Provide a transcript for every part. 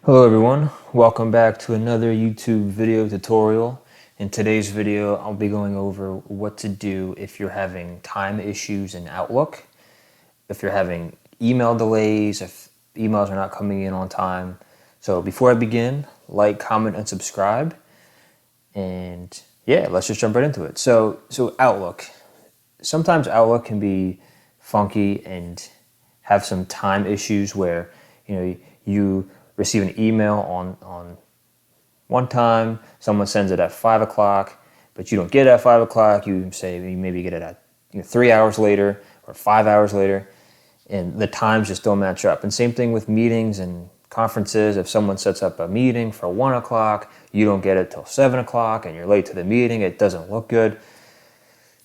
Hello everyone, welcome back to another YouTube video tutorial. In today's video, I'll be going over what to do if you're having time issues in Outlook, if you're having email delays, if emails are not coming in on time. So before I begin, like, comment, and subscribe. And yeah, let's just jump right into it. So Outlook. Sometimes Outlook can be funky and have some time issues where you receive an email on one time, someone sends it at 5 o'clock, but you don't get it at 5 o'clock. You say you maybe get it at 3 hours later or 5 hours later, and the times just don't match up. And same thing with meetings and conferences. If someone sets up a meeting for 1 o'clock, you don't get it till 7 o'clock, and you're late to the meeting, it doesn't look good.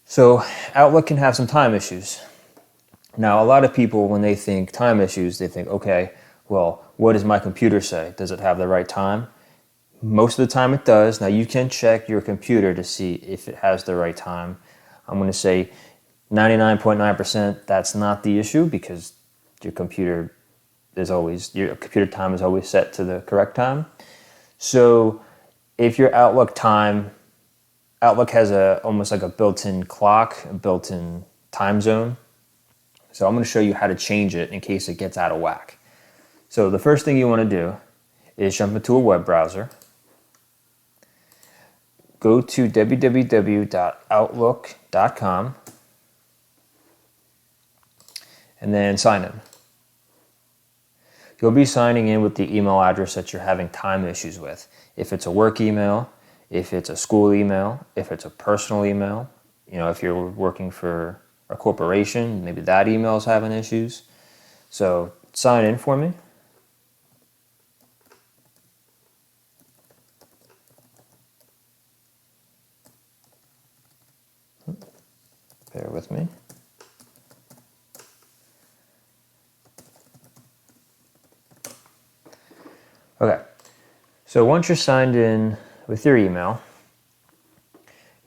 So Outlook can have some time issues. Now, a lot of people, when they think time issues, they think, okay, well, what does my computer say? Does it have the right time? Most of the time it does. Now, you can check your computer to see if it has the right time. I'm going to say 99.9% that's not the issue, because your computer time is always set to the correct time. So if your Outlook has almost like a built-in clock, a built-in time zone. So I'm going to show you how to change it in case it gets out of whack. So the first thing you want to do is jump into a web browser. Go to www.outlook.com and then sign in. You'll be signing in with the email address that you're having time issues with. If it's a work email, if it's a school email, if it's a personal email, if you're working for a corporation, maybe that email is having issues. So sign in for me. Bear with me. Okay, so once you're signed in with your email,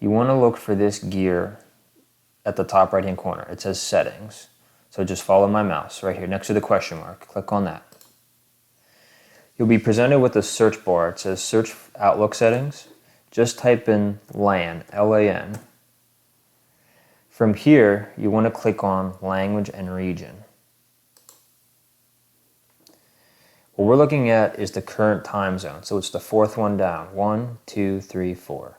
you want to look for this gear at the top right hand corner. It says settings. So just follow my mouse right here next to the question mark. Click on that. You'll be presented with a search bar. It says search Outlook settings. Just type in LAN, L-A-N. From here, you want to click on language and region. What we're looking at is the current time zone. So it's the fourth one down. 1, 2, 3, 4.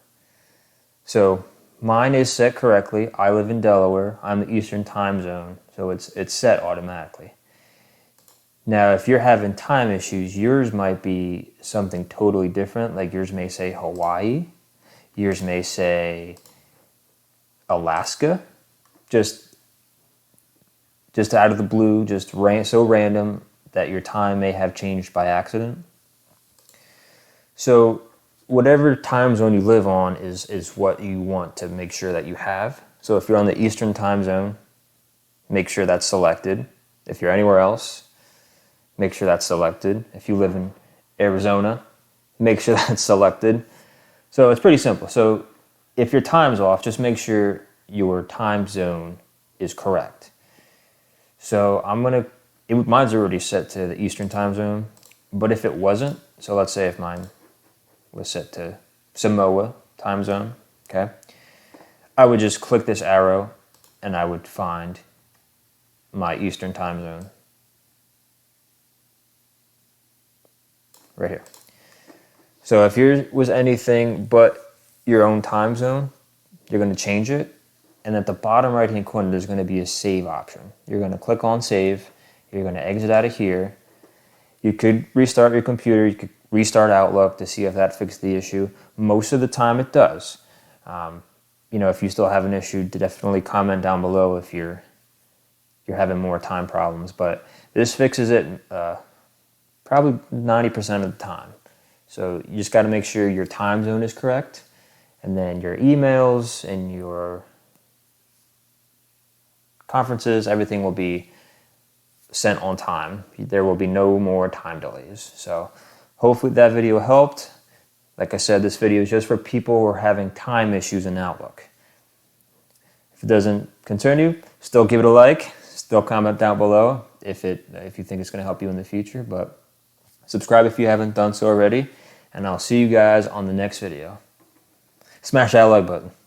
So mine is set correctly. I live in Delaware. I'm the Eastern time zone. So it's set automatically. Now, if you're having time issues, yours might be something totally different. Like yours may say Hawaii. Yours may say Alaska. Just out of the blue, so random that your time may have changed by accident. So whatever time zone you live on is what you want to make sure that you have. So if you're on the Eastern time zone, make sure that's selected. If you're anywhere else, make sure that's selected. If you live in Arizona, make sure that's selected. So it's pretty simple. So if your time's off, just make sure your time zone is correct. So mine's already set to the Eastern time zone, but if it wasn't, so let's say if mine was set to Samoa time zone, okay, I would just click this arrow and I would find my Eastern time zone right here. So if yours was anything but your own time zone, you're going to change it. And at the bottom right hand corner, there's going to be a save option. You're going to click on save. You're going to exit out of here. You could restart your computer. You could restart Outlook to see if that fixed the issue. Most of the time it does. If you still have an issue, definitely comment down below if you're having more time problems. But this fixes it probably 90% of the time. So you just got to make sure your time zone is correct. And then your emails and your conferences, everything will be sent on time. There will be no more time delays. So hopefully that video helped. Like I said, this video is just for people who are having time issues in Outlook. If it doesn't concern you, still give it a like, still comment down below if you think it's going to help you in the future. But Subscribe if you haven't done so already. And I'll see you guys on the next video. Smash that like button.